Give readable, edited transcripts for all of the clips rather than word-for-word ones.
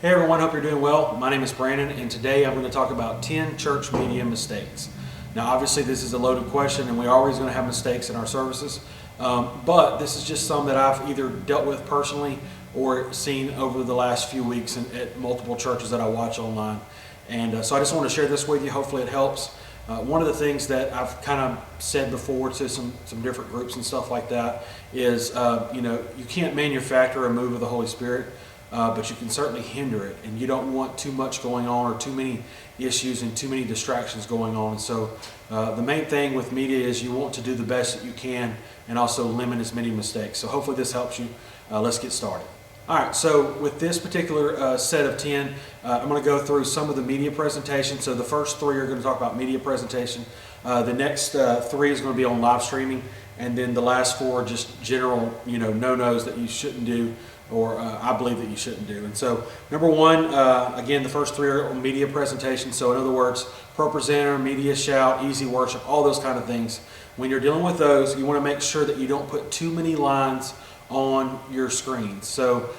Hey everyone, hope you're doing well. My name is Brandon, and today I'm going to talk about 10 church media mistakes. Now obviously this is a loaded question and we're always going to have mistakes in our services, but this is just some that I've either dealt with personally or seen over the last few weeks at multiple churches that I watch online. And so I just want to share this with you. Hopefully it helps. One of the things that I've kind of said before to some different groups and stuff like that is, you can't manufacture a move of the Holy Spirit. But you can certainly hinder it, and you don't want too much going on or too many issues and too many distractions going on. And so the main thing with media is you want to do the best that you can and also limit as many mistakes. So hopefully this helps you. Let's get started. All right, so with this particular set of 10, I'm going to go through some of the media presentation. So the first 3 are going to talk about media presentation. The next 3 is going to be on live streaming, and then the last 4 are just general, no-nos that you shouldn't do, or I believe that you shouldn't do. And so number 1, again, the first 3 are on media presentation. So in other words, pro presenter, media shout, easy worship, all those kind of things. When you're dealing with those, you want to make sure that you don't put too many lines on your screens. So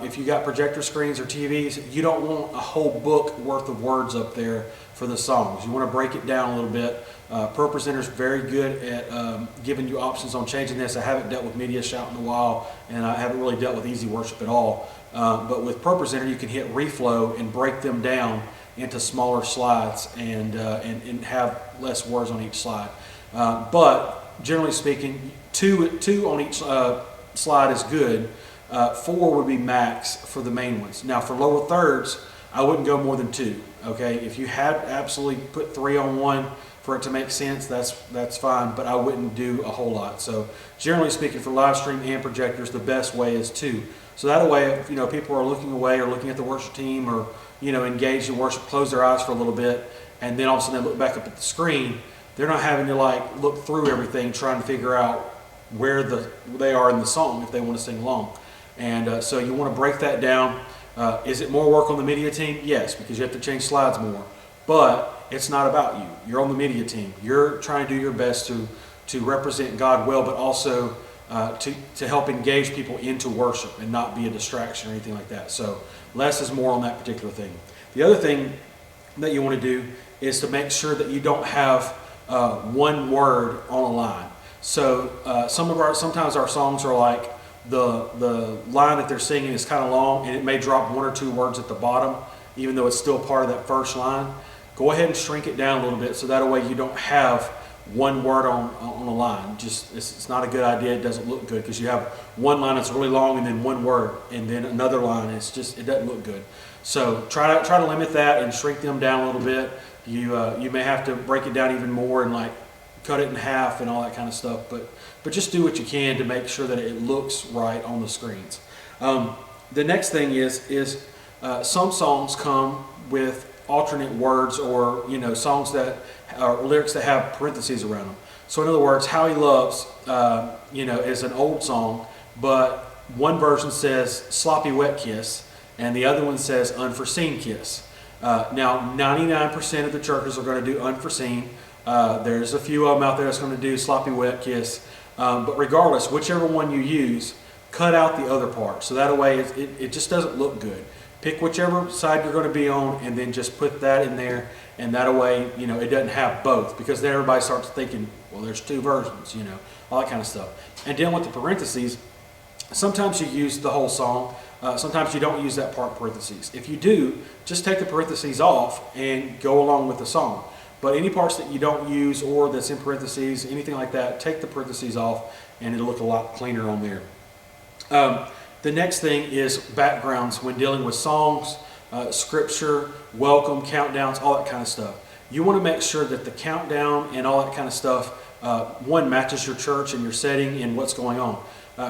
if you got projector screens or TVs, you don't want a whole book worth of words up there for the songs. You want to break it down a little bit. Pro Presenter is very good at giving you options on changing this. I haven't dealt with media shout in a while, and I haven't really dealt with easy worship at all. But with Pro Presenter, you can hit reflow and break them down into smaller slides and have less words on each slide. But generally speaking, two on each slide is good. 4 would be max for the main ones. Now for lower thirds, I wouldn't go more than 2. Okay, if you had absolutely put 3 on one for it to make sense, that's fine, but I wouldn't do a whole lot. So generally speaking, for live stream and projectors, the best way is 2. So that way, if people are looking away or looking at the worship team or engaged in worship, close their eyes for a little bit, and then all of a sudden they look back up at the screen, they're not having to look through everything trying to figure out where they are in the song if they want to sing along. And so you want to break that down. Is it more work on the media team? Yes, because you have to change slides more. But it's not about you. You're on the media team. You're trying to do your best to represent God well, but also to help engage people into worship and not be a distraction or anything like that. So less is more on that particular thing. The other thing that you want to do is to make sure that you don't have one word on a line. So sometimes our songs are like the line that they're singing is kind of long, and it may drop 1 or 2 words at the bottom, even though it's still part of that first line. Go ahead and shrink it down a little bit so that way you don't have one word on a line. It's not a good idea. It doesn't look good because you have one line that's really long and then one word and then another line. It doesn't look good. So try to limit that and shrink them down a little bit. You may have to break it down even more and cut it in half and all that kind of stuff. But just do what you can to make sure that it looks right on the screens. The next thing is some songs come with alternate words or songs that are lyrics that have parentheses around them. So in other words, How He Loves is an old song, but one version says Sloppy Wet Kiss and the other one says Unforeseen Kiss. Now 99% of the churches are going to do Unforeseen. There's a few of them out there that's going to do Sloppy Wet Kiss, but regardless, whichever one you use, cut out the other part so that way it just doesn't look good. Pick whichever side you're going to be on and then just put that in there, and that way it doesn't have both, because then everybody starts thinking, well, there's 2 versions, all that kind of stuff. And dealing with the parentheses, sometimes you use the whole song, sometimes you don't use that part in parentheses. If you do, just take the parentheses off and go along with the song. But any parts that you don't use or that's in parentheses, anything like that, take the parentheses off and it'll look a lot cleaner on there. The next thing is backgrounds when dealing with songs, scripture, welcome, countdowns, all that kind of stuff. You want to make sure that the countdown and all that kind of stuff, one, matches your church and your setting and what's going on.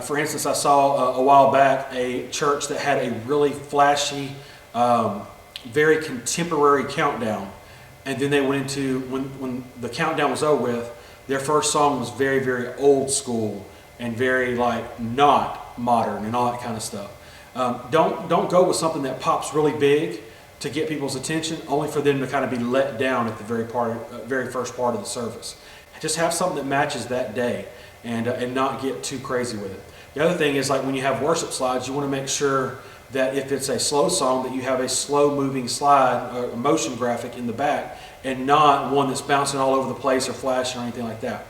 For instance, I saw a while back a church that had a really flashy, very contemporary countdown. And then they went into, when the countdown was over with, their first song was very, very old school and very not modern and all that kind of stuff. Don't go with something that pops really big to get people's attention, only for them to kind of be let down at the very first part of the service. Just have something that matches that day and not get too crazy with it. The other thing is, like when you have worship slides, you want to make sure that if it's a slow song, that you have a slow moving slide, a motion graphic in the back, and not one that's bouncing all over the place or flashing or anything like that.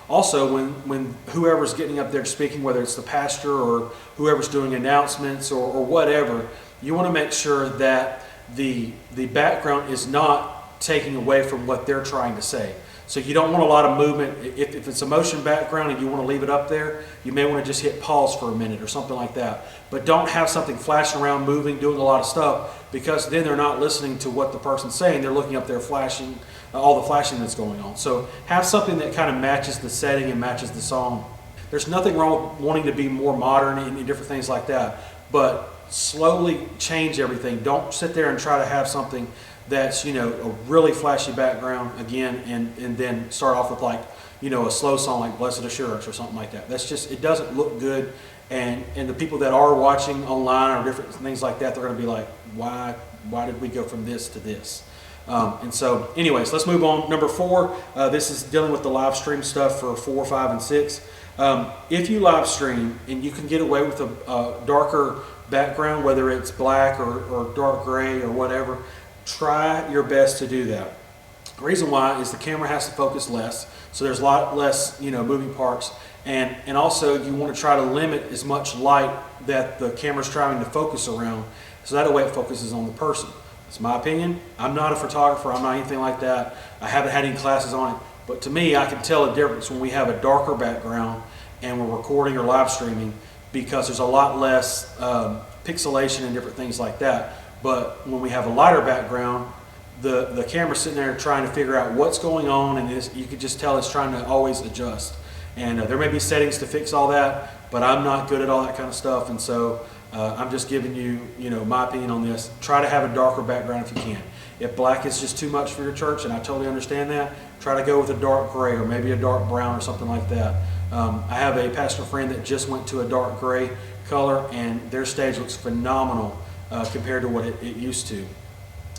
Also, when whoever's getting up there speaking, whether it's the pastor or whoever's doing announcements or whatever, you want to make sure that the background is not taking away from what they're trying to say. So you don't want a lot of movement. If it's a motion background and you want to leave it up there, you may want to just hit pause for a minute or something like that. But don't have something flashing around, moving, doing a lot of stuff, because then they're not listening to what the person's saying. They're looking up there flashing, all the flashing that's going on. So have something that kind of matches the setting and matches the song. There's nothing wrong with wanting to be more modern and different things like that, but slowly change everything. Don't sit there and try to have something that's, you know, a really flashy background again, and then start off with, like, you know, a slow song like Blessed Assurance or something like that. That's just, it doesn't look good, and the people that are watching online or different things like that, they're going to be like, why did we go from this to this? And so anyways, let's move on. Number 4, this is dealing with the live stream stuff for 4, 5, and 6. If you live stream and you can get away with a darker background, whether it's black or dark gray or whatever, try your best to do that. The reason why is the camera has to focus less, so there's a lot less, you know, moving parts, and also you want to try to limit as much light that the camera's trying to focus around, so that way it focuses on the person. It's my opinion. I'm not a photographer. I'm not anything like that. I haven't had any classes on it, but to me, I can tell a difference when we have a darker background and we're recording or live streaming, because there's a lot less pixelation and different things like that. But when we have a lighter background, the camera's sitting there trying to figure out what's going on, and you can just tell it's trying to always adjust. And there may be settings to fix all that, but I'm not good at all that kind of stuff, and so I'm just giving you, you know, my opinion on this. Try to have a darker background if you can. If black is just too much for your church, and I totally understand that, try to go with a dark gray or maybe a dark brown or something like that. I have a pastor friend that just went to a dark gray color, and their stage looks phenomenal compared to what it used to.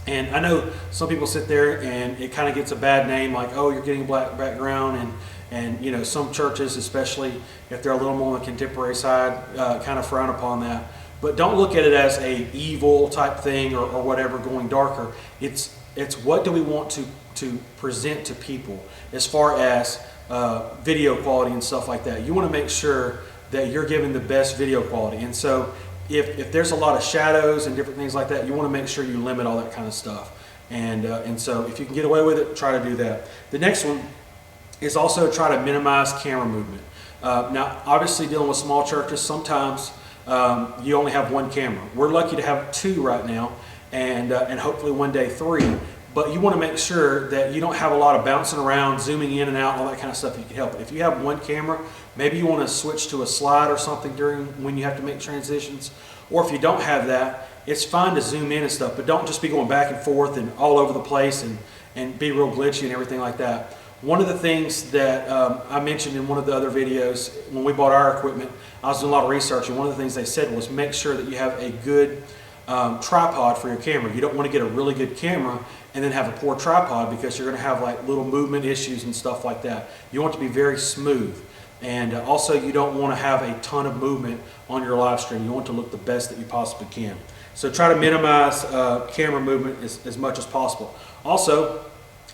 And I know some people sit there and it kind of gets a bad name, like, oh, you're getting a black background, and you know, some churches, especially if they're a little more on the contemporary side, kind of frown upon that. But don't look at it as a evil type thing or whatever, going darker. It's what do we want to present to people as far as video quality and stuff like that. You want to make sure that you're giving the best video quality, and so if there's a lot of shadows and different things like that, you want to make sure you limit all that kind of stuff. And so if you can get away with it, try to do that. The next one is also try to minimize camera movement. Now, obviously, dealing with small churches, sometimes you only have one camera. We're lucky to have 2 right now, and hopefully one day 3. But you want to make sure that you don't have a lot of bouncing around, zooming in and out, all that kind of stuff. You can help it. If you have one camera, maybe you want to switch to a slide or something during when you have to make transitions. Or if you don't have that, it's fine to zoom in and stuff, but don't just be going back and forth and all over the place and be real glitchy and everything like that. One of the things that I mentioned in one of the other videos, when we bought our equipment, I was doing a lot of research, and one of the things they said was make sure that you have a good tripod for your camera. You don't want to get a really good camera and then have a poor tripod, because you're going to have like little movement issues and stuff like that. You want it to be very smooth, and also you don't want to have a ton of movement on your live stream. You want to look the best that you possibly can. So try to minimize camera movement as much as possible. Also,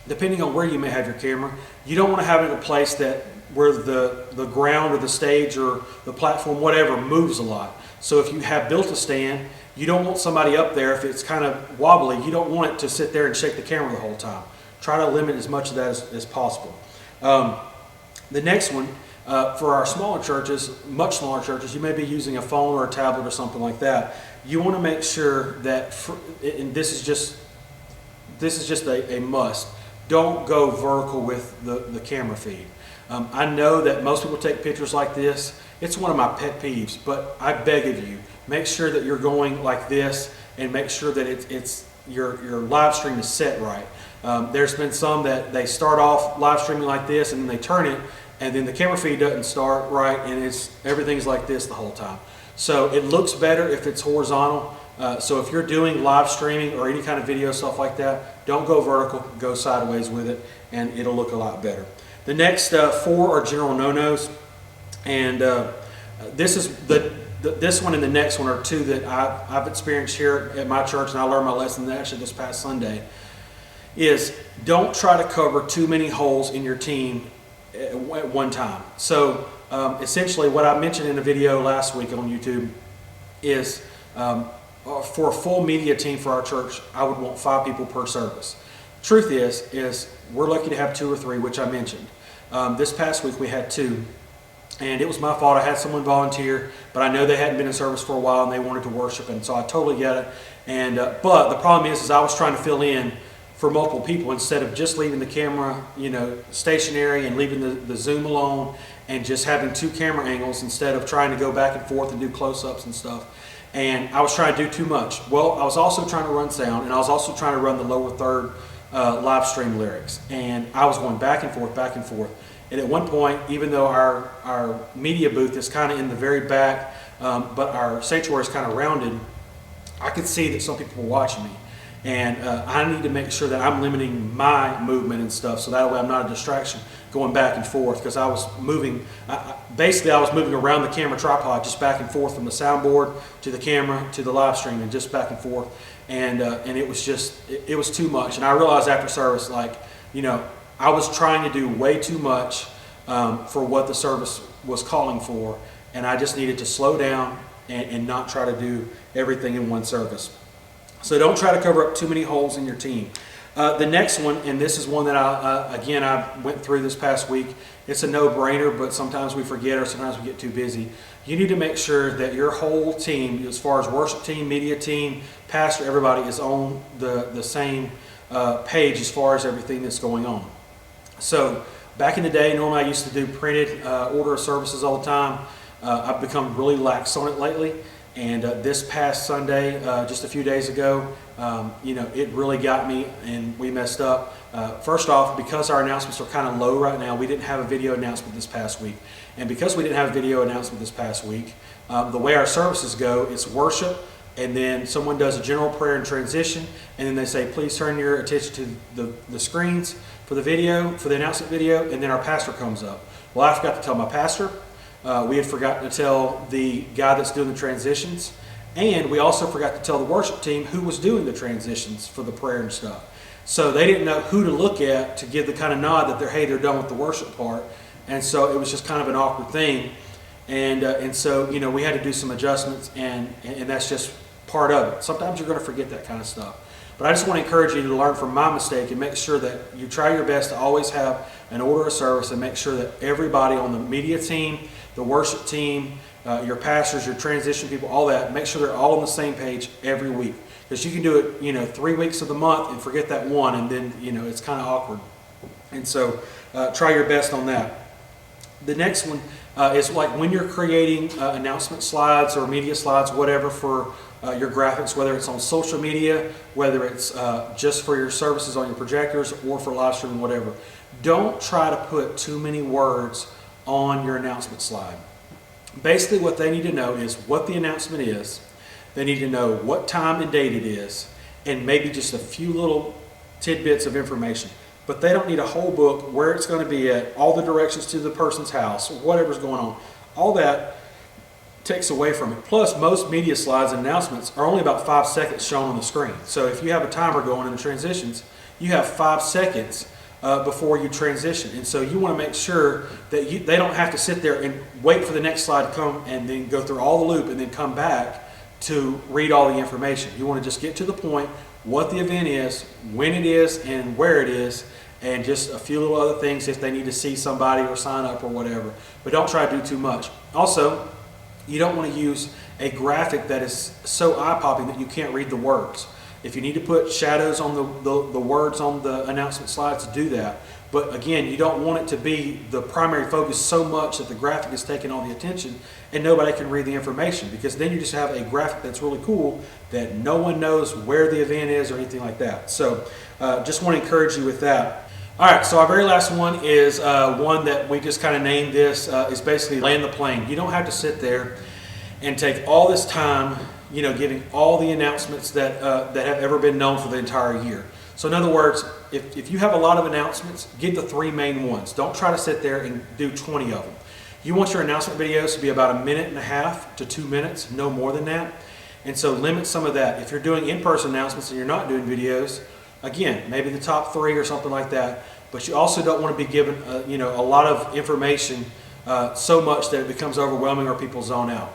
depending on where you may have your camera, you don't want to have it in a place that where the ground or the stage or the platform, whatever, moves a lot. So if you have built a stand, you don't want somebody up there, if it's kind of wobbly, you don't want it to sit there and shake the camera the whole time. Try to limit as much of that as possible. The next one, for our smaller churches, much smaller churches, you may be using a phone or a tablet or something like that. You want to make sure that, and this is just a must, don't go vertical with the camera feed. I know that most people take pictures like this. It's one of my pet peeves, but I beg of you, make sure that you're going like this, and make sure that your live stream is set right. There's been some that they start off live streaming like this, and then they turn it, and then the camera feed doesn't start right, and everything's like this the whole time. So it looks better if it's horizontal. So if you're doing live streaming or any kind of video stuff like that, don't go vertical, go sideways with it, and it'll look a lot better. The next 4 are general no-nos, and this is this one and the next one are two that I've experienced here at my church, and I learned my lesson actually this past Sunday, is don't try to cover too many holes in your team at one time. So essentially what I mentioned in a video last week on YouTube is for a full media team for our church, I would want 5 people per service. Truth is we're lucky to have 2 or 3, which I mentioned. This past week we had 2. And it was my fault. I had someone volunteer, but I know they hadn't been in service for a while and they wanted to worship, and so I totally get it. And but the problem is I was trying to fill in for multiple people instead of just leaving the camera, stationary and leaving the zoom alone and just having 2 camera angles instead of trying to go back and forth and do close-ups and stuff. And I was trying to do too much. Well, I was also trying to run sound, and I was also trying to run the lower third live stream lyrics, and I was going back and forth, back and forth. And at one point, even though our media booth is kind of in the very back, but our sanctuary is kind of rounded, I could see that some people were watching me. And I need to make sure that I'm limiting my movement and stuff, so that way I'm not a distraction going back and forth, because I was moving, basically I was moving around the camera tripod, just back and forth from the soundboard to the camera to the live stream, and just back and forth. And it was just, it was too much. And I realized after service, I was trying to do way too much for what the service was calling for, and I just needed to slow down and not try to do everything in one service. So don't try to cover up too many holes in your team. The next one, and this is one that I went through this past week. It's a no-brainer, but sometimes we forget or sometimes we get too busy. You need to make sure that your whole team, as far as worship team, media team, pastor, everybody is on the same page as far as everything that's going on. So back in the day, normally I used to do printed order of services all the time. I've become really lax on it lately. And this past Sunday, just a few days ago, it really got me, and we messed up. First off, because our announcements are kind of low right now, we didn't have a video announcement this past week. And because we didn't have a video announcement this past week, the way our services go, it's worship, and then someone does a general prayer and transition, and then they say, please turn your attention to the screens for the video, for the announcement video, and then our pastor comes up. Well, I forgot to tell my pastor. We had forgotten to tell the guy that's doing the transitions, and we also forgot to tell the worship team who was doing the transitions for the prayer and stuff. So they didn't know who to look at to give the kind of nod that they're done with the worship part, and so it was just kind of an awkward thing. And so we had to do some adjustments, and that's just part of it. Sometimes you're going to forget that kind of stuff. But I just want to encourage you to learn from my mistake and make sure that you try your best to always have an order of service, and make sure that everybody on the media team, the worship team, your pastors, your transition people, all that, make sure they're all on the same page every week. Because you can do it, 3 weeks of the month and forget that one, and then, it's kind of awkward. And so try your best on that. The next one is like when you're creating announcement slides or media slides, whatever, for your graphics, whether it's on social media, whether it's just for your services on your projectors or for live streaming, whatever. Don't try to put too many words on your announcement slide. Basically what they need to know is what the announcement is. They need to know what time and date it is, and maybe just a few little tidbits of information. But they don't need a whole book, where it's going to be at, all the directions to the person's house, whatever's going on. All that takes away from it. Plus, most media slides and announcements are only about 5 seconds shown on the screen. So if you have a timer going in the transitions, you have 5 seconds before you transition. And so you want to make sure that they don't have to sit there and wait for the next slide to come and then go through all the loop and then come back to read all the information. You want to just get to the point, what the event is, when it is, and where it is, and just a few little other things if they need to see somebody or sign up or whatever. But don't try to do too much. Also, you don't want to use a graphic that is so eye-popping that you can't read the words. If you need to put shadows on the words on the announcement slides, do that. But again, you don't want it to be the primary focus so much that the graphic is taking all the attention and nobody can read the information, because then you just have a graphic that's really cool that no one knows where the event is or anything like that. So just want to encourage you with that. All right, so our very last one is one that we just kind of named this, is basically land the plane. You don't have to sit there and take all this time, giving all the announcements that have ever been known for the entire year. So in other words, if you have a lot of announcements, give the 3 main ones. Don't try to sit there and do 20 of them. You want your announcement videos to be about 1.5 to 2 minutes, no more than that. And so limit some of that. If you're doing in-person announcements and you're not doing videos, again, maybe the top 3 or something like that. But you also don't want to be given a lot of information so much that it becomes overwhelming or people zone out.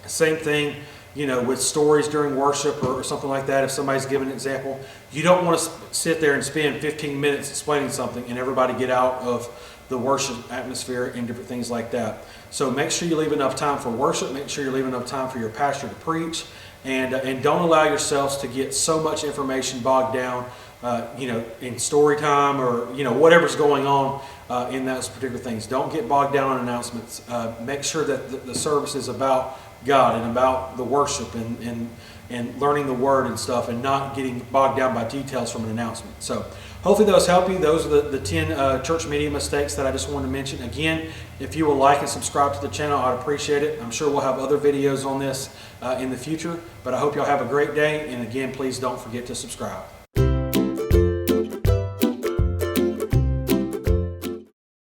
Same thing, with stories during worship or something like that. If somebody's giving an example, you don't want to sit there and spend 15 minutes explaining something and everybody get out of the worship atmosphere and different things like that. So make sure you leave enough time for worship. Make sure you leave enough time for your pastor to preach, and don't allow yourselves to get so much information bogged down, in story time or whatever's going on in those particular things. Don't get bogged down on announcements. Make sure that the service is about God and about the worship and learning the word and stuff, and not getting bogged down by details from an announcement. So hopefully those help you. Those are the 10 church media mistakes that I just wanted to mention. Again, if you will like and subscribe to the channel, I'd appreciate it. I'm sure we'll have other videos on this in the future, but I hope y'all have a great day. And again, please don't forget to subscribe.